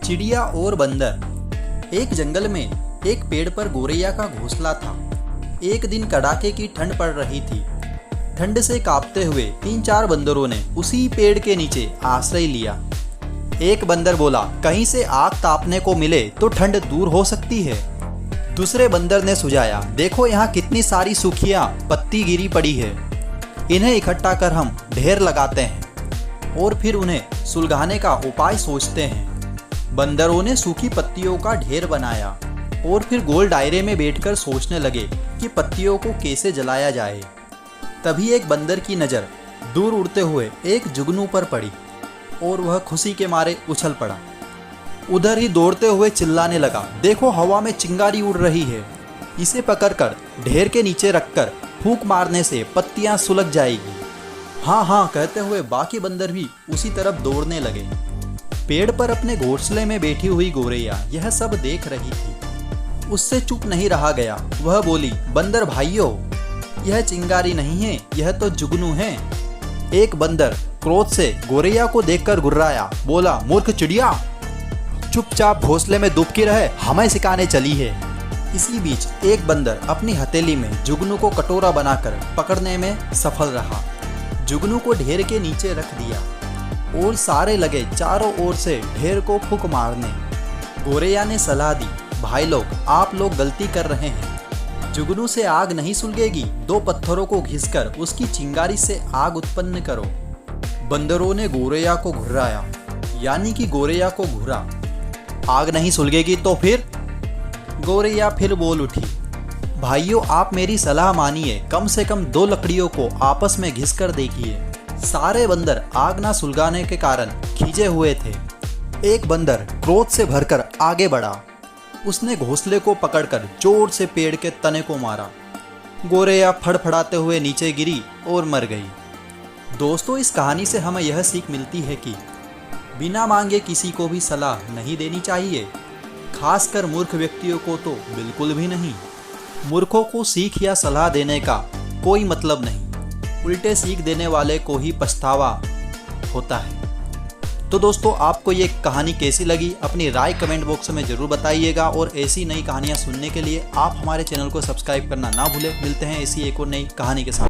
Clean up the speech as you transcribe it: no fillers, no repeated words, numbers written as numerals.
चिड़िया और बंदर। एक जंगल में एक पेड़ पर गोरैया का घोंसला था। एक दिन कड़ाके की ठंड पड़ रही थी। ठंड से कांपते हुए 3-4 बंदरों ने उसी पेड़ के नीचे आश्रय लिया। एक बंदर बोला, कहीं से आग तापने को मिले तो ठंड दूर हो सकती है। दूसरे बंदर ने सुझाया, देखो यहाँ कितनी सारी सूखियां पत्ती गिरी पड़ी है, इन्हें इकट्ठा कर हम ढेर लगाते हैं और फिर उन्हें सुलगाने का उपाय सोचते हैं। बंदरों ने सूखी पत्तियों का ढेर बनाया और फिर गोल दायरे में बैठकर सोचने लगे कि पत्तियों को कैसे जलाया जाए। तभी एक बंदर की नज़र दूर उड़ते हुए एक जुगनू पर पड़ी और वह खुशी के मारे उछल पड़ा। उधर ही दौड़ते हुए चिल्लाने लगा, देखो हवा में चिंगारी उड़ रही है, इसे पकड़कर ढेर के नीचे रखकर फूंक मारने से पत्तियां सुलग जाएगी। हाँ हाँ कहते हुए बाकी बंदर भी उसी तरफ दौड़ने लगे। पेड़ पर अपने घोंसले में बैठी हुई गोरैया यह सब देख रही थी। उससे चुप नहीं रहा गया। वह बोली, बंदर भाइयों, यह चिंगारी नहीं है, यह तो जुगनू है। एक बंदर क्रोध से गोरैया को देखकर गुर्राया, बोला, मूर्ख चिड़िया, चुपचाप घोंसले में दुबकी रहे, हमें सिखाने चली है। इसी बीच एक बंदर अपनी हथेली में जुगनू को कटोरा बनाकर पकड़ने में सफल रहा। जुगनू को ढेर के नीचे रख दिया और सारे लगे चारों ओर से ढेर को फूंक मारने। गोरैया ने सलाह दी, भाई लोग, आप लोग गलती कर रहे हैं। जुगनू से आग नहीं सुलगेगी, 2 पत्थरों को घिसकर उसकी चिंगारी से आग उत्पन्न करो। बंदरों ने गोरैया को घुर्राया, यानी कि गोरैया को घुरा। आग नहीं सुलगेगी तो फिर? गोरैया फिर बोल उठी, भाइयों आप मेरी सलाह मानिए, कम से कम 2 लकड़ियों को आपस में घिसकर देखिए। सारे बंदर आग ना सुलगाने के कारण खींचे हुए थे। एक बंदर क्रोध से भरकर आगे बढ़ा। उसने घोंसले को पकड़कर जोर से पेड़ के तने को मारा। गोरैया फड़फड़ाते हुए नीचे गिरी और मर गई। दोस्तों, इस कहानी से हमें यह सीख मिलती है कि बिना मांगे किसी को भी सलाह नहीं देनी चाहिए, खासकर मूर्ख व्यक्तियों को तो बिल्कुल भी नहीं। मूर्खों को सीख या सलाह देने का कोई मतलब नहीं, उल्टे सीख देने वाले को ही पछतावा होता है। तो दोस्तों, आपको ये कहानी कैसी लगी अपनी राय कमेंट बॉक्स में ज़रूर बताइएगा और ऐसी नई कहानियाँ सुनने के लिए आप हमारे चैनल को सब्सक्राइब करना ना भूलें। मिलते हैं ऐसी एक और नई कहानी के साथ।